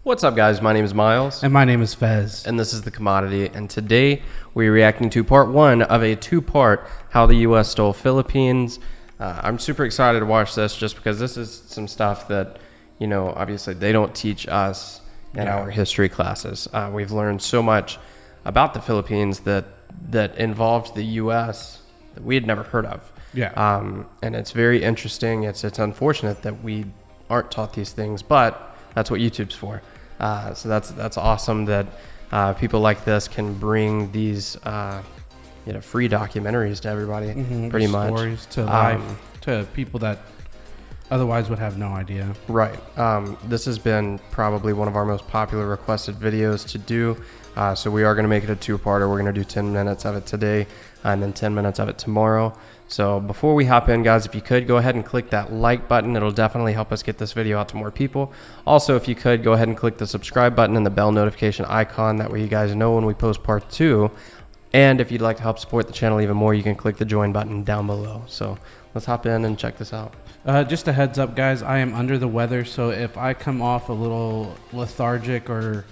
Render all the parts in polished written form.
What's up, guys? My name is Miles. And my name is Fez. And this is The Commodity. And today we're reacting to part one of a two-part How the U.S. Stole Philippines. I'm super excited to watch this just because this is some stuff that, you know, obviously they don't teach us in our history classes. We've learned so much about the Philippines that involved the U.S. that we had never heard of. Yeah. And it's very interesting. It's unfortunate that we aren't taught these things, but that's what YouTube's for. So that's awesome that people like this can bring these free documentaries to everybody. Pretty much stories to life to people that otherwise would have no idea. Right. This has been probably one of our most popular requested videos to do. So we are going to make it a two-parter. We're going to do 10 minutes of it today and then 10 minutes of it tomorrow. So before we hop in, guys, if you could go ahead and click that like button, it'll definitely help us get this video out to more people. Also, if you could go ahead and click the subscribe button and the bell notification icon. That way you guys know when we post part two. And if you'd like to help support the channel even more, you can click the join button down below. So let's hop in and check this out. Just a heads up, guys, I am under the weather, so if I come off a little lethargic or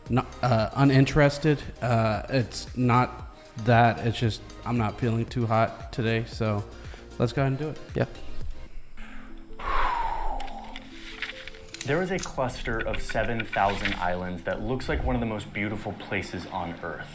not, uninterested, it's not that. It's just I'm not feeling too hot today, so let's go ahead and do it. Yeah. There is a cluster of 7,000 islands that looks like one of the most beautiful places on Earth.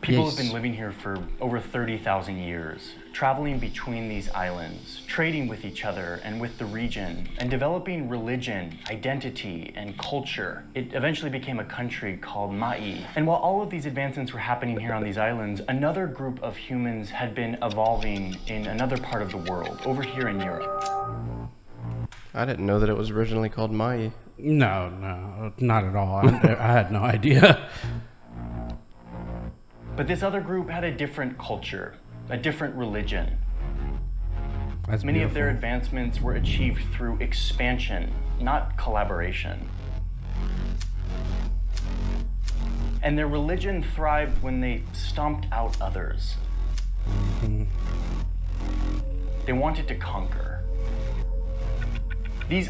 People have been living here for over 30,000 years, traveling between these islands, trading with each other and with the region, and developing religion, identity, and culture. It eventually became a country called Mai. And while all of these advancements were happening here on these islands, another group of humans had been evolving in another part of the world, over here in Europe. I didn't know that it was originally called Mai. No, not at all. I had no idea. But this other group had a different culture, a different religion. Many of their advancements were achieved through expansion, not collaboration. And their religion thrived when they stomped out others. They wanted to conquer. These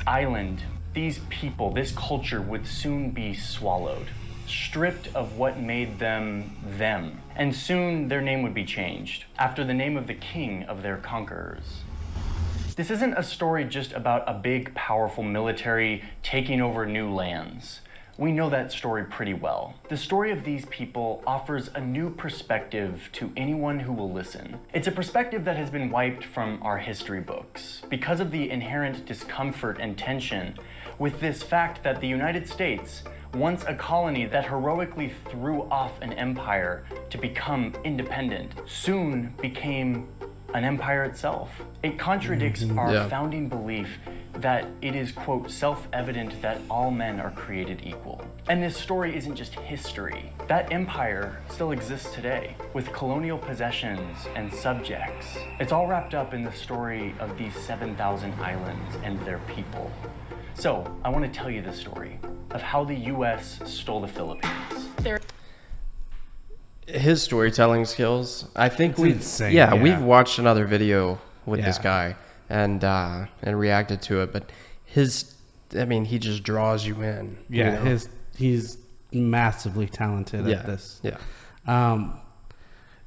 people, this culture would soon be swallowed, stripped of what made them them. And soon their name would be changed, after the name of the king of their conquerors. This isn't a story just about a big, powerful military taking over new lands. We know that story pretty well. The story of these people offers a new perspective to anyone who will listen. It's a perspective that has been wiped from our history books because of the inherent discomfort and tension with this fact that the United States, once a colony that heroically threw off an empire to become independent, soon became an empire itself. It contradicts our founding belief that it is, quote, self-evident that all men are created equal. And this story isn't just history. That empire still exists today, with colonial possessions and subjects. It's all wrapped up in the story of these 7,000 islands and their people. So, I want to tell you the story of how the U.S. stole the Philippines. His storytelling skills, I think insane. We've watched another video with this guy and reacted to it, but he just draws you in. Yeah, you know? He's massively talented at this. Yeah.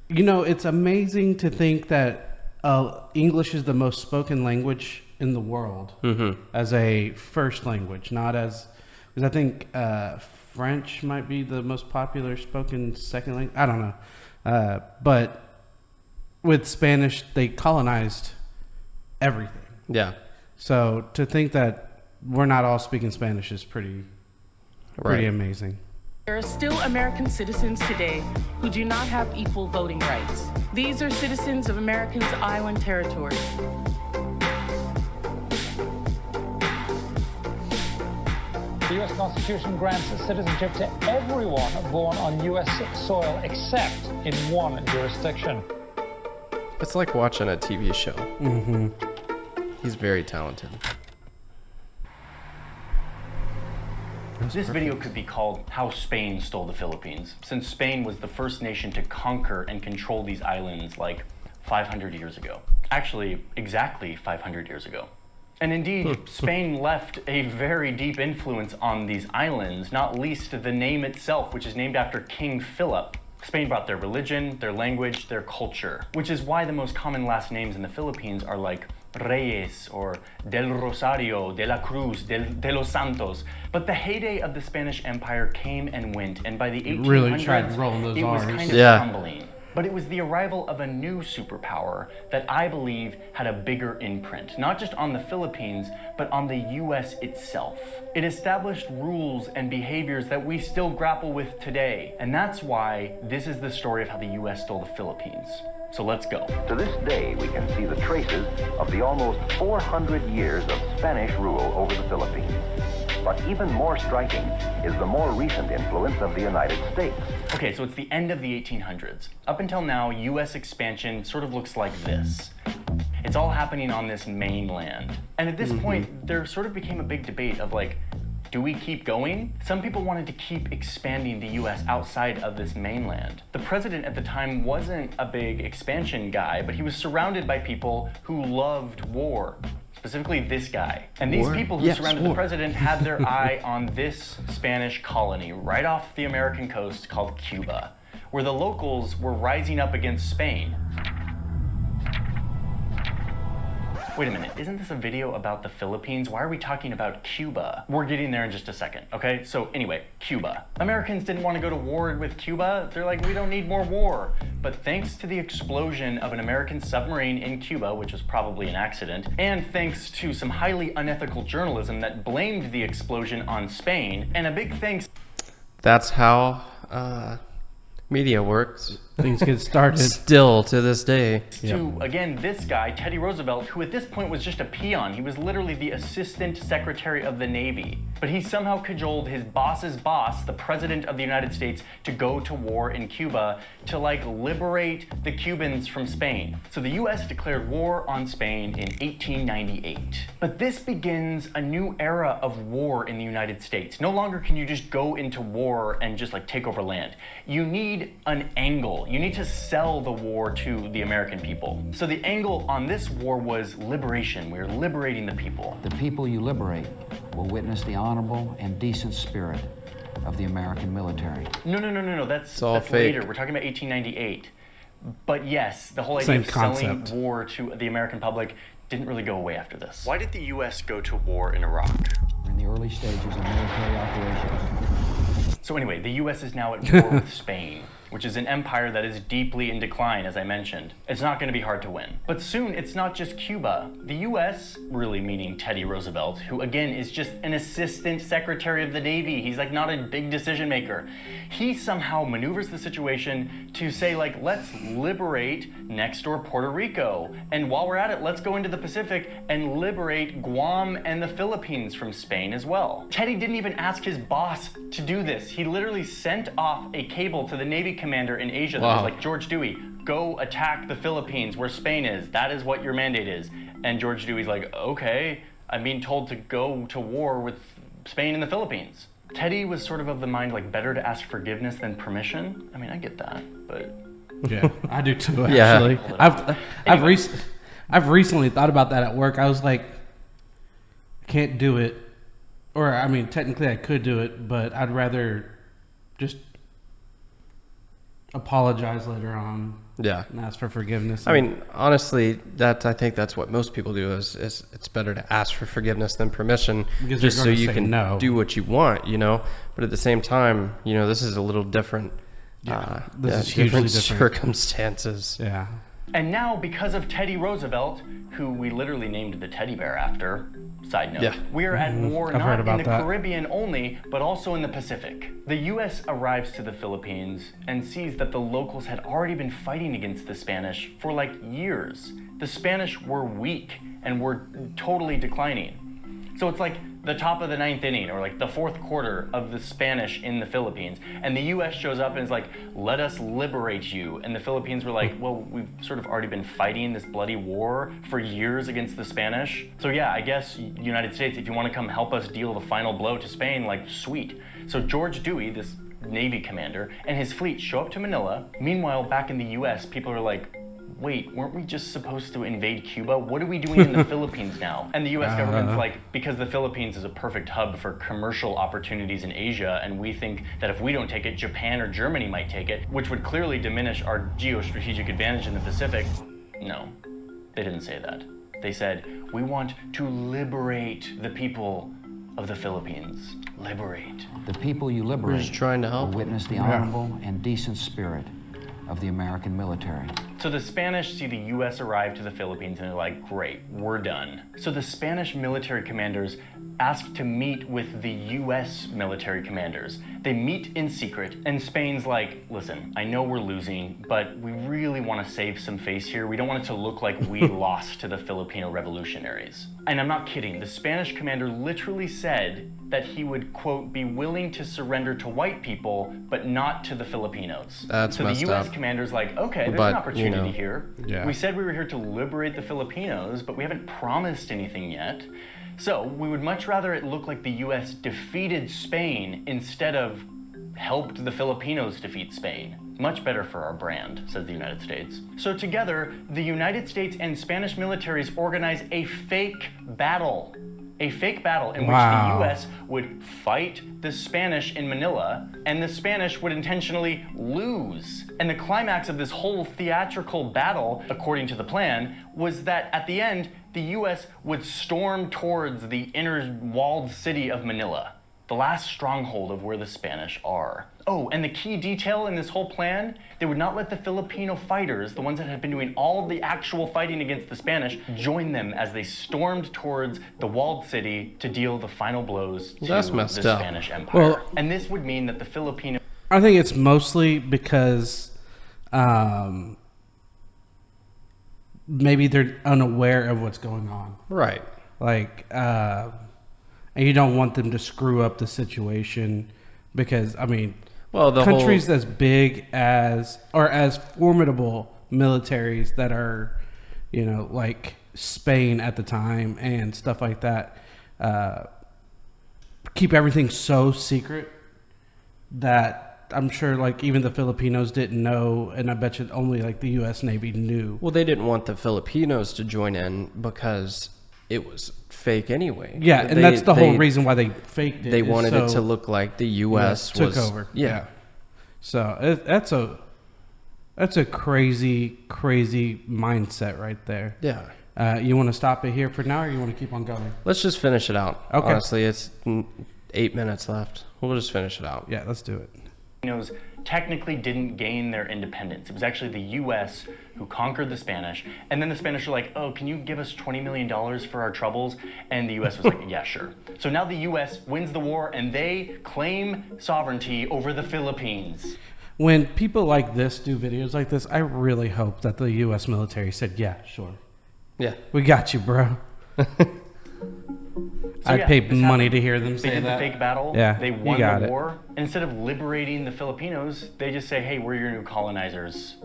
It's amazing to think that English is the most spoken language in the world as a first language, not as, because I think French might be the most popular spoken second language. I don't know. But with Spanish, they colonized everything. Yeah. So to think that we're not all speaking Spanish is pretty amazing. There are still American citizens today who do not have equal voting rights. These are citizens of Americans' island territory. The U.S. Constitution grants citizenship to everyone born on U.S. soil except in one jurisdiction. It's like watching a TV show. He's very talented. This video could be called How Spain Stole the Philippines, since Spain was the first nation to conquer and control these islands like 500 years ago. Actually, exactly 500 years ago. And indeed, Spain left a very deep influence on these islands, not least the name itself, which is named after King Philip. Spain brought their religion, their language, their culture, which is why the most common last names in the Philippines are like Reyes or Del Rosario, De la Cruz, De los Santos. But the heyday of the Spanish Empire came and went, and by the 1800s, really tried rolling those it was R's. kind of crumbling. But it was the arrival of a new superpower that I believe had a bigger imprint, not just on the Philippines, but on the US itself. It established rules and behaviors that we still grapple with today. And that's why this is the story of how the US stole the Philippines. So let's go. To this day, we can see the traces of the almost 400 years of Spanish rule over the Philippines. But even more striking is the more recent influence of the United States. Okay, so it's the end of the 1800s. Up until now, US expansion sort of looks like this. It's all happening on this mainland. And at this point, there sort of became a big debate of like, do we keep going? Some people wanted to keep expanding the US outside of this mainland. The president at the time wasn't a big expansion guy, but he was surrounded by people who loved war. Specifically this guy. And these people who surrounded the president had their eye on this Spanish colony right off the American coast called Cuba, where the locals were rising up against Spain. Wait a minute, isn't this a video about the Philippines? Why are we talking about Cuba? We're getting there in just a second, okay? So anyway, Cuba. Americans didn't want to go to war with Cuba. They're like, we don't need more war. But thanks to the explosion of an American submarine in Cuba, which was probably an accident, and thanks to some highly unethical journalism that blamed the explosion on Spain, and a big thanks... That's how media works. Things get started. Still to this day. to, again, this guy, Teddy Roosevelt, who at this point was just a peon. He was literally the Assistant Secretary of the Navy. But he somehow cajoled his boss's boss, the President of the United States, to go to war in Cuba to, like, liberate the Cubans from Spain. So the US declared war on Spain in 1898. But this begins a new era of war in the United States. No longer can you just go into war and just, like, take over land. You need an angle. You need to sell the war to the American people. So the angle on this war was liberation. We're liberating the people. The people you liberate will witness the honorable and decent spirit of the American military. No. That's all fake. later. We're talking about 1898. But yes, the whole idea of selling war to the American public didn't really go away after this. Why did the U.S. go to war in Iraq? We're in the early stages of military operations. So anyway, the U.S. is now at war with Spain, which is an empire that is deeply in decline, as I mentioned. It's not going to be hard to win. But soon, it's not just Cuba. The US, really meaning Teddy Roosevelt, who again is just an Assistant Secretary of the Navy. He's like not a big decision maker. He somehow maneuvers the situation to say like, let's liberate next door Puerto Rico. And while we're at it, let's go into the Pacific and liberate Guam and the Philippines from Spain as well. Teddy didn't even ask his boss to do this. He literally sent off a cable to the Navy commander in Asia that was like, George Dewey, go attack the Philippines where Spain is. That is what your mandate is. And George Dewey's like, okay, I'm being told to go to war with Spain and the Philippines. Teddy was sort of the mind like better to ask forgiveness than permission. I mean, I get that, but... Yeah, I do too, actually. I've recently thought about that at work. I was like, I can't do it. Or, I mean, technically I could do it, but I'd rather just apologize later on. Yeah. And ask for forgiveness. I mean, honestly, I think that's what most people do is it's better to ask for forgiveness than permission, because just so you say can no. do what you want, you know. But at the same time, you know, this is a little different. This is hugely different circumstances. Yeah. And now, because of Teddy Roosevelt, who we literally named the teddy bear after, side note, we are at war not in the Caribbean only, but also in the Pacific. The U.S. arrives to the Philippines and sees that the locals had already been fighting against the Spanish for like years. The Spanish were weak and were totally declining. So it's like the top of the 9th inning or like the 4th quarter of the Spanish in the Philippines. And the US shows up and is like, let us liberate you. And the Philippines were like, well, we've sort of already been fighting this bloody war for years against the Spanish. So yeah, I guess United States, if you want to come help us deal the final blow to Spain, like sweet. So George Dewey, this Navy commander, and his fleet show up to Manila. Meanwhile, back in the US, people are like, wait, weren't we just supposed to invade Cuba? What are we doing in the Philippines now? And the US government's like, because the Philippines is a perfect hub for commercial opportunities in Asia, and we think that if we don't take it, Japan or Germany might take it, which would clearly diminish our geostrategic advantage in the Pacific. No, they didn't say that. They said, we want to liberate the people of the Philippines. Liberate. The people you liberate We're just trying to help will witness the honorable and decent spirit of the American military. So the Spanish see the US arrive to the Philippines and they're like, great, we're done. So the Spanish military commanders ask to meet with the US military commanders. They meet in secret, and Spain's like, listen, I know we're losing, but we really want to save some face here. We don't want it to look like we lost to the Filipino revolutionaries. And I'm not kidding, the Spanish commander literally said that he would, quote, be willing to surrender to white people, but not to the Filipinos. That's so the messed US up. commander's like, okay, there's But, an opportunity here. Yeah. We said we were here to liberate the Filipinos, but we haven't promised anything yet. So we would much rather it look like the US defeated Spain instead of helped the Filipinos defeat Spain. Much better for our brand, says the United States. So together, the United States and Spanish militaries organize a fake battle. A fake battle in which the US would fight the Spanish in Manila, and the Spanish would intentionally lose. And the climax of this whole theatrical battle, according to the plan, was that at the end, the US would storm towards the inner walled city of Manila, the last stronghold of where the Spanish are. Oh, and the key detail in this whole plan, they would not let the Filipino fighters, the ones that had been doing all the actual fighting against the Spanish, join them as they stormed towards the walled city to deal the final blows to the Spanish Empire. Well, and this would mean that the Filipino... I think it's mostly because maybe they're unaware of what's going on. Right. Like, and you don't want them to screw up the situation because, I mean, Well, the countries as big as, or as formidable militaries that are, you know, like Spain at the time and stuff like that, keep everything so secret that I'm sure like even the Filipinos didn't know, and I bet you only like the U.S. Navy knew. Well, they didn't want the Filipinos to join in because it was fake anyway. Yeah, and that's the whole reason why they faked it. They wanted it to look like the U.S. took over. Yeah. So that's a crazy mindset right there. Yeah. You want to stop it here for now, or you want to keep on going? Let's just finish it out. Okay. Honestly, it's 8 minutes left. We'll just finish it out. Yeah, let's do it. Filipinos technically didn't gain their independence. It was actually the U.S. who conquered the Spanish, and then the Spanish were like, oh, can you give us $20 million for our troubles? And the U.S. was like, yeah, sure. So now the U.S. wins the war, and they claim sovereignty over the Philippines. When people like this do videos like this, I really hope that the U.S. military said, yeah, sure. Yeah. We got you, bro. I'd pay money to hear them say that. They did the fake battle. Yeah, they you won got the it. war. Instead of liberating the Filipinos, they just say, hey, we're your new colonizers.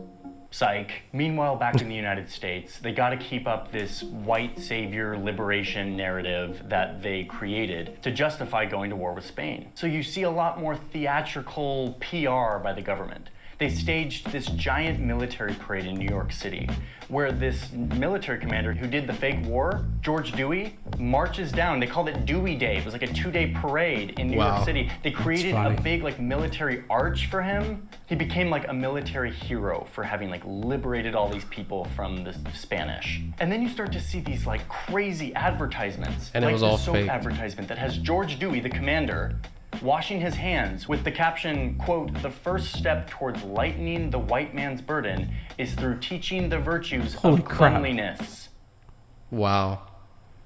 Psych. Meanwhile, back in the United States, they got to keep up this white savior liberation narrative that they created to justify going to war with Spain. So you see a lot more theatrical PR by the government. They staged this giant military parade in New York City where this military commander who did the fake war, George Dewey, marches down. They called it Dewey Day. It was like a 2-day parade in New York City. They created a big like military arch for him. He became like a military hero for having like liberated all these people from the Spanish. And then you start to see these like crazy advertisements. And it like was the all soap fake. advertisement that has George Dewey, the commander, washing his hands with the caption, quote, the first step towards lightening the white man's burden is through teaching the virtues of cleanliness. Wow.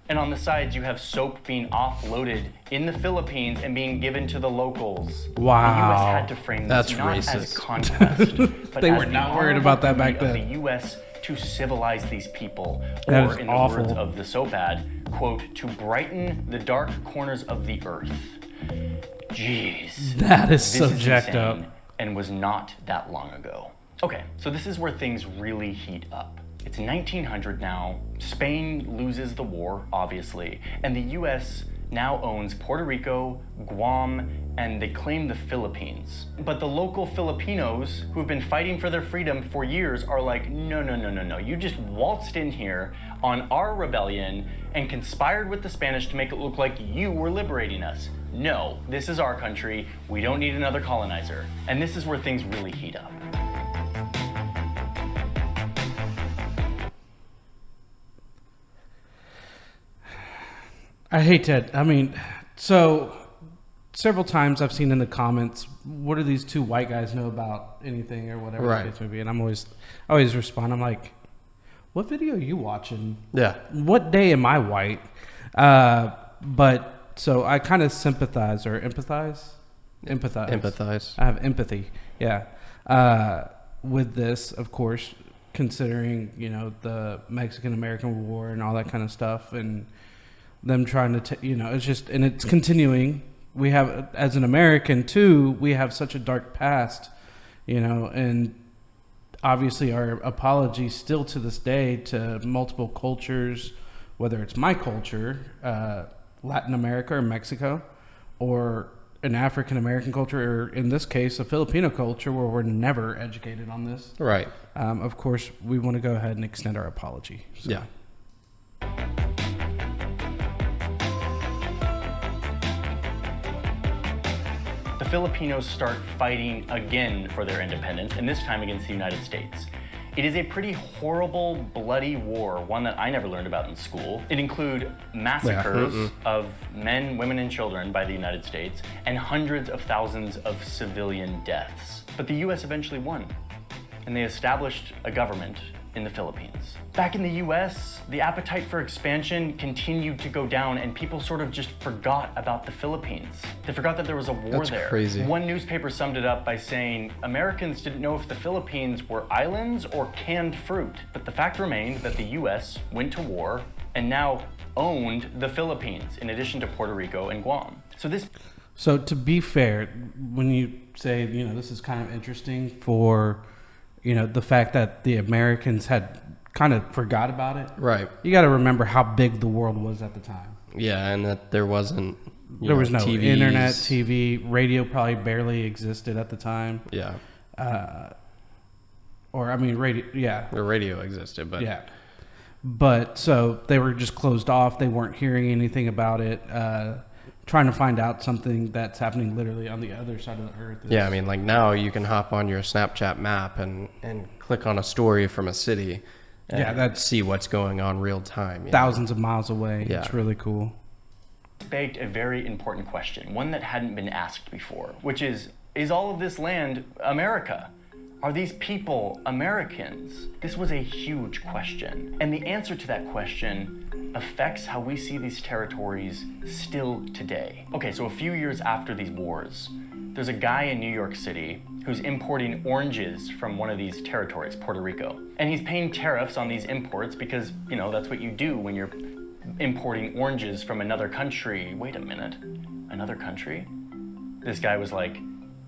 And on the sides, you have soap being offloaded in the Philippines and being given to the locals. Wow. The U.S. had to frame this That's not racist. as conquest, but They as were the not worried about that back honorable then. duty of the U.S. to civilize these people, That or is in the awful. words of the soap ad, quote, to brighten the dark corners of the earth. Jeez. That is This so is jacked insane, up. and was not that long ago. Okay, so this is where things really heat up. It's 1900 now. Spain loses the war, obviously, and the U.S. now owns Puerto Rico, Guam, and they claim the Philippines. But the local Filipinos who've been fighting for their freedom for years are like, no, no, no, no, no. You just waltzed in here on our rebellion and conspired with the Spanish to make it look like you were liberating us. No, this is our country. We don't need another colonizer. And this is where things really heat up. I hate that. I mean, so several times I've seen in the comments, what do these two white guys know about anything or whatever Right. the case may be? And I always respond. I'm like, what video are you watching? Yeah. What day am I white? But so I kind of sympathize or empathize. Empathize. I have empathy. Yeah. With this, of course, considering, you know, the Mexican-American War and all that kind of stuff, and them trying to, you know, it's just, and it's continuing. We have, as an American too, we have such a dark past, you know, and obviously our apologies still to this day to multiple cultures, whether it's my culture, Latin America or Mexico, or an African American culture, or in this case, a Filipino culture where we're never educated on this. Right. Of course, we want to go ahead and extend our apology. So. Yeah. The Filipinos start fighting again for their independence, and this time against the United States. It is a pretty horrible, bloody war, one that I never learned about in school. It includes massacres of men, women, and children by the United States, and hundreds of thousands of civilian deaths. But the US eventually won, and they established a government in the Philippines. Back in the US, the appetite for expansion continued to go down, and people sort of just forgot about the Philippines. They forgot that there was a war That's there. crazy. One newspaper summed it up by saying, Americans didn't know if the Philippines were islands or canned fruit. But the fact remained that the US went to war and now owned the Philippines, in addition to Puerto Rico and Guam. So to be fair, when you say, you know, this is kind of interesting for, you know, the fact that the Americans had kind of forgot about it. Right. You got to remember how big the world was at the time. Yeah, and that there wasn't. There was no TVs. internet, TV, radio probably barely existed at the time. Yeah. Or, I mean, radio, yeah. The radio existed, but Yeah. But so they were just closed off. They weren't hearing anything about it. Trying to find out something that's happening literally on the other side of the earth. Yeah, I mean, like now you can hop on your Snapchat map and click on a story from a city and see what's going on real time. Thousands of miles away. Yeah. It's really cool. begged a very important question, one that hadn't been asked before, which is all of this land America? Are these people Americans? This was a huge question. And the answer to that question affects how we see these territories still today. Okay, so a few years after these wars, there's a guy in New York City who's importing oranges from one of these territories, Puerto Rico. And he's paying tariffs on these imports because, you know, that's what you do when you're importing oranges from another country. Wait a minute, another country? This guy was like,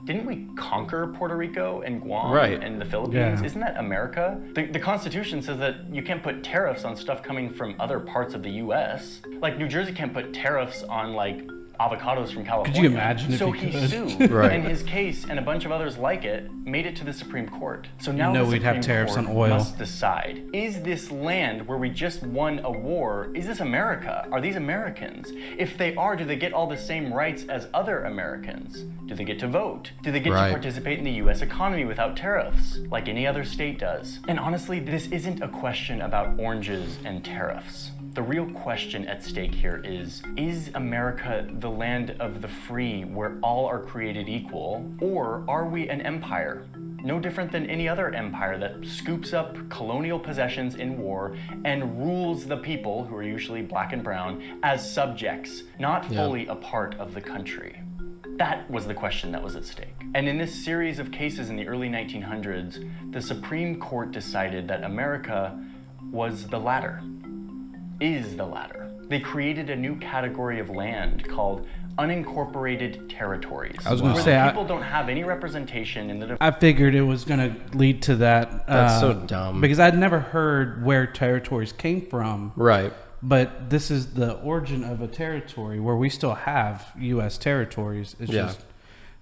didn't we conquer Puerto Rico and Guam and the Philippines? Yeah. Isn't that America? The Constitution says that you can't put tariffs on stuff coming from other parts of the U.S. Like New Jersey can't put tariffs on like avocados from California. Could you imagine if so he he could? sued, Right. and his case and a bunch of others like it made it to the Supreme Court. So now know the we'd have Supreme tariffs Court on oil. must decide: is this land where we just won a war? Is this America? Are these Americans? If they are, do they get all the same rights as other Americans? Do they get to vote? Do they get Right. to participate in the U.S. economy without tariffs, like any other state does? And honestly, this isn't a question about oranges and tariffs. The real question at stake here is America the land of the free where all are created equal, or are we an empire? No different than any other empire that scoops up colonial possessions in war and rules the people, who are usually black and brown, as subjects, not fully a part of the country. That was the question that was at stake. And in this series of cases in the early 1900s, the Supreme Court decided that America was the latter. Is the latter. They created a new category of land called unincorporated territories. I was going to where say, the people don't have any representation in the I figured it was going to lead to that. That's so dumb. Because I'd never heard where territories came from. Right. But this is the origin of a territory where we still have U.S. territories. It's just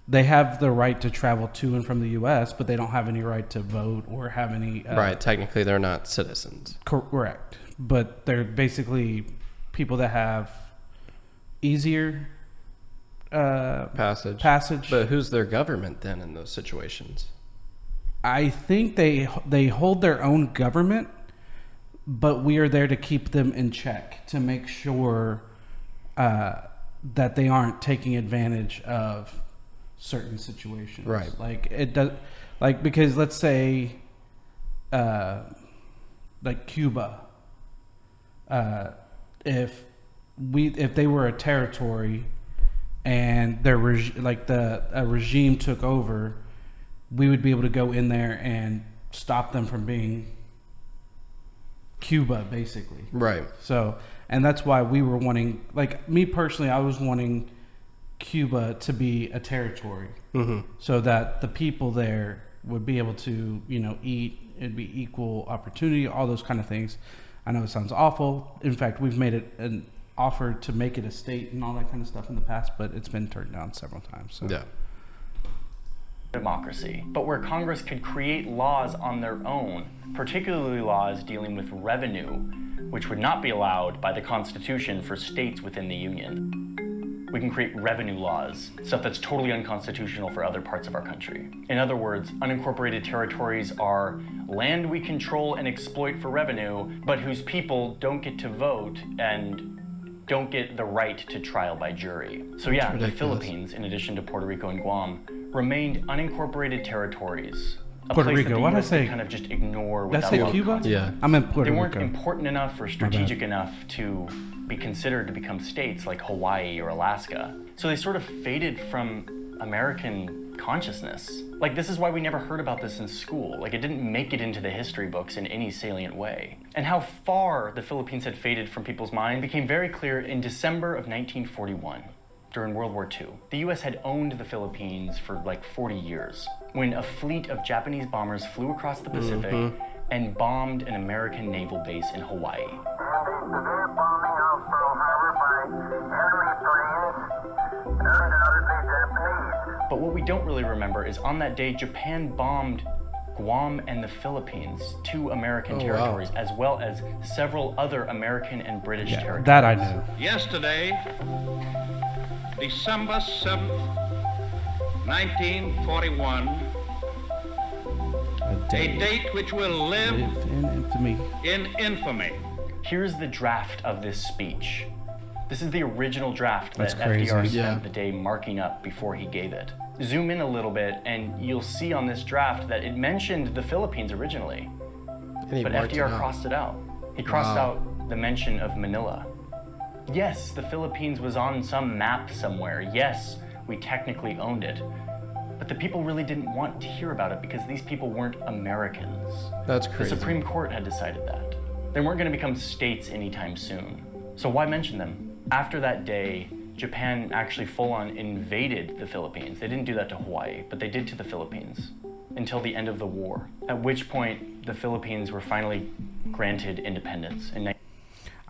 they have the right to travel to and from the U.S., but they don't have any right to vote or have any... right, technically they're not citizens. Correct. But they're basically people that have easier passage. But who's their government then in those situations? I think they hold their own government, but we are there to keep them in check, to make sure that they aren't taking advantage of certain situations. Right. Like it does, like, because let's say like Cuba, if they were a territory and their a regime took over, we would be able to go in there and stop them from being Cuba, basically. Right. So, and that's why we were wanting, like me personally, I was wanting Cuba to be a territory, so that the people there would be able to, eat. It'd be equal opportunity, all those kind of things. I know it sounds awful. In fact, we've made it an offer to make it a state and all that kind of stuff in the past, but it's been turned down several times. So. Yeah. Democracy, but where Congress could create laws on their own, particularly laws dealing with revenue, which would not be allowed by the Constitution for states within the Union. We can create revenue laws, stuff that's totally unconstitutional for other parts of our country. In other words, unincorporated territories are land we control and exploit for revenue, but whose people don't get to vote and don't get the right to trial by jury. So yeah, the Philippines, in addition to Puerto Rico and Guam, remained unincorporated territories. Puerto Rico, what did I say? Kind of just ignore without without Cuba? Yeah. I meant Puerto They weren't Rico. important enough or strategic enough to be considered to become states like Hawaii or Alaska. So they sort of faded from American consciousness. Like, this is why we never heard about this in school. Like, it didn't make it into the history books in any salient way. And how far the Philippines had faded from people's mind became very clear in December of 1941. During World War II. The US had owned the Philippines for like 40 years when a fleet of Japanese bombers flew across the Pacific and bombed an American naval base in Hawaii. And a severe bombing of Pearl Harbor by enemy planes, undoubtedly Japanese. But what we don't really remember is on that day, Japan bombed Guam and the Philippines, two American territories, as well as several other American and British territories. That I knew. Yesterday, December 7th, 1941, a date which will live in infamy. In infamy. Here's the draft of this speech. This is the original draft that crazy. FDR spent the day marking up before he gave it. Zoom in a little bit and you'll see on this draft that it mentioned the Philippines originally, but FDR crossed it out. He crossed out the mention of Manila. Yes, the Philippines was on some map somewhere. Yes, we technically owned it. But the people really didn't want to hear about it because these people weren't Americans. That's crazy. The Supreme Court had decided that. They weren't going to become states anytime soon. So why mention them? After that day, Japan actually full-on invaded the Philippines. They didn't do that to Hawaii, but they did to the Philippines until the end of the war, at which point the Philippines were finally granted independence.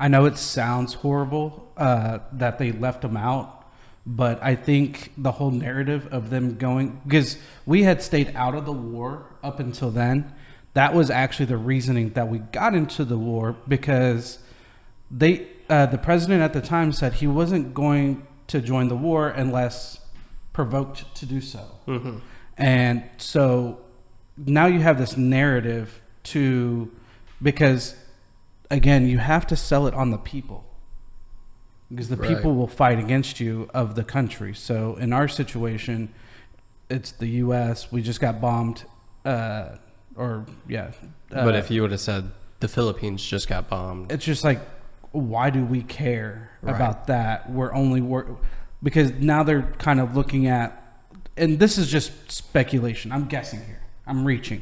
I know it sounds horrible that they left them out, but I think the whole narrative of them going, because we had stayed out of the war up until then, that was actually the reasoning that we got into the war, because the president at the time said he wasn't going to join the war unless provoked to do so. And so now you have this narrative because again, you have to sell it on the people, because the people will fight against you of the country. So in our situation, it's the U.S. We just got bombed, but if you would have said the Philippines just got bombed, it's just like, why do we care about that? Because now they're kind of looking at, and this is just speculation. I'm guessing here. I'm reaching.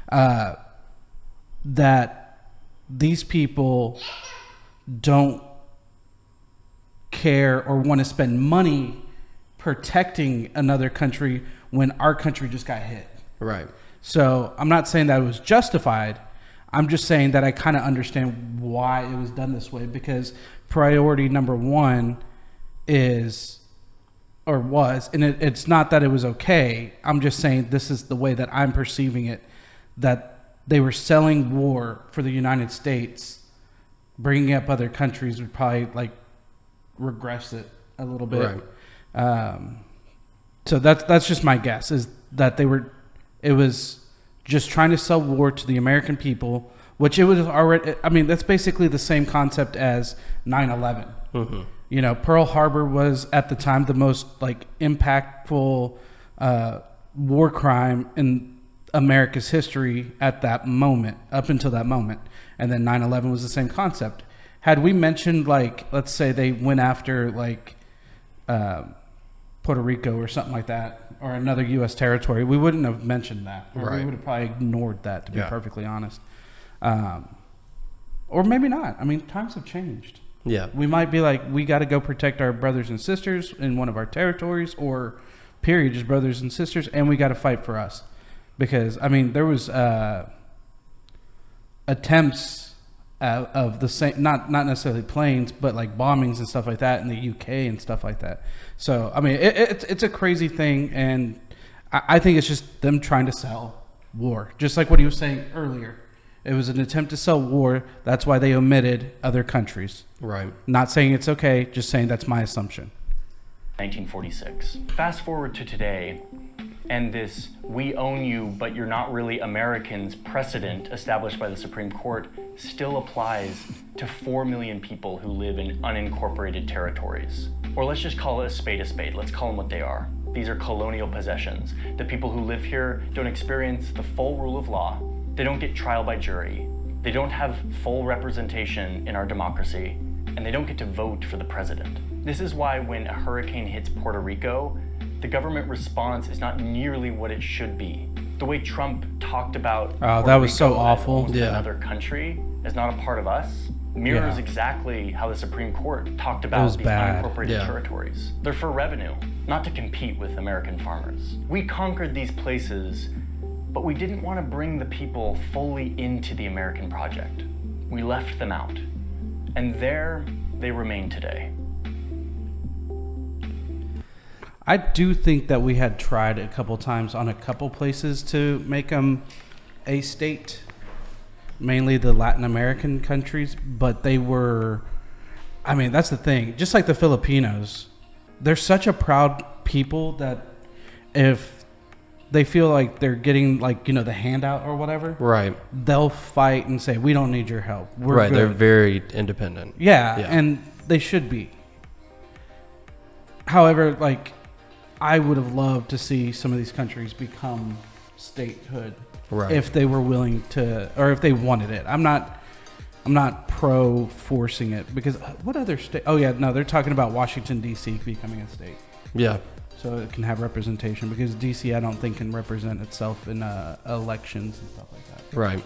That these people don't care or want to spend money protecting another country when our country just got hit. Right. So I'm not saying that it was justified. I'm just saying that I kind of understand why it was done this way, because priority number one is, or was, and it's not that it was okay. I'm just saying this is the way that I'm perceiving it, that they were selling war for the United States. Bringing up other countries would probably like regress it a little bit. Right. So that's just my guess, is that it was just trying to sell war to the American people, which it was already. I mean, that's basically the same concept as 9/11. Mm-hmm. You know, Pearl Harbor was at the time the most like impactful war crime in America's history at that moment, up until that moment. And then 9/11 was the same concept. Had we mentioned, like, let's say they went after like Puerto Rico or something like that, or another U.S. territory, we wouldn't have mentioned that. Or right. We would have probably ignored that, to be perfectly honest. Or maybe not. I mean, times have changed. Yeah. We might be like, we got to go protect our brothers and sisters in one of our territories, or period, just brothers and sisters, and we got to fight for us. Because, I mean, there was attempts of the same, not necessarily planes, but like bombings and stuff like that in the UK and stuff like that. So, I mean, it's a crazy thing, and I think it's just them trying to sell war. Just like what he was saying earlier. It was an attempt to sell war. That's why they omitted other countries. Right. Not saying it's okay, just saying that's my assumption. 1946. Fast forward to today, and this "we own you, but you're not really Americans" precedent established by the Supreme Court still applies to 4 million people who live in unincorporated territories. Or let's just call it a spade. Let's call them what they are. These are colonial possessions. The people who live here don't experience the full rule of law. They don't get trial by jury. They don't have full representation in our democracy, and they don't get to vote for the president. This is why when a hurricane hits Puerto Rico, the government response is not nearly what it should be. The way Trump talked about that was so awful. Another country as not a part of us mirrors exactly how the Supreme Court talked about these unincorporated territories. They're for revenue, not to compete with American farmers. We conquered these places, but we didn't want to bring the people fully into the American project. We left them out, and there they remain today. I do think that we had tried a couple times on a couple places to make them a state, mainly the Latin American countries, but they were, I mean, that's the thing. Just like the Filipinos, they're such a proud people that if they feel like they're getting, like, you know, the handout or whatever, right, they'll fight and say, we don't need your help. We're right. good. They're very independent. Yeah, and they should be. However, like, I would have loved to see some of these countries become statehood, right, if they were willing to, or if they wanted it. I'm not pro forcing it, because what other state? Oh yeah, no, they're talking about Washington D.C. becoming a state. Yeah. So it can have representation, because D.C. I don't think can represent itself in elections and stuff like that. Right.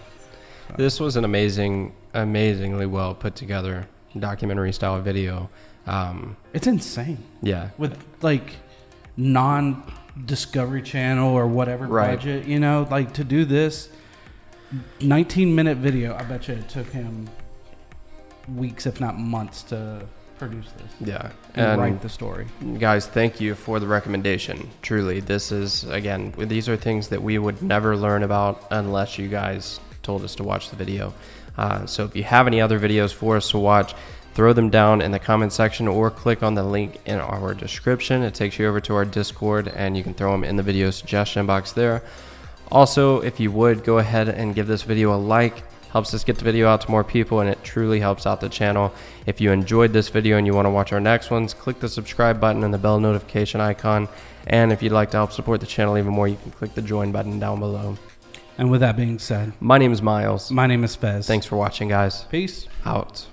So. This was an amazingly well put together documentary style video. It's insane. Yeah. With like non-Discovery Channel or whatever budget, you know, like to do this 19-minute video, I bet you it took him weeks, if not months, to produce this. Yeah. And write the story. Guys, thank you for the recommendation. Truly, this is, again, these are things that we would never learn about unless you guys told us to watch the video. So if you have any other videos for us to watch, throw them down in the comment section or click on the link in our description. It takes you over to our Discord, and you can throw them in the video suggestion box there. Also, if you would, go ahead and give this video a like. Helps us get the video out to more people, and it truly helps out the channel. If you enjoyed this video and you want to watch our next ones, click the subscribe button and the bell notification icon. And if you'd like to help support the channel even more, you can click the join button down below. And with that being said, my name is Miles. My name is Fez. Thanks for watching, guys. Peace out.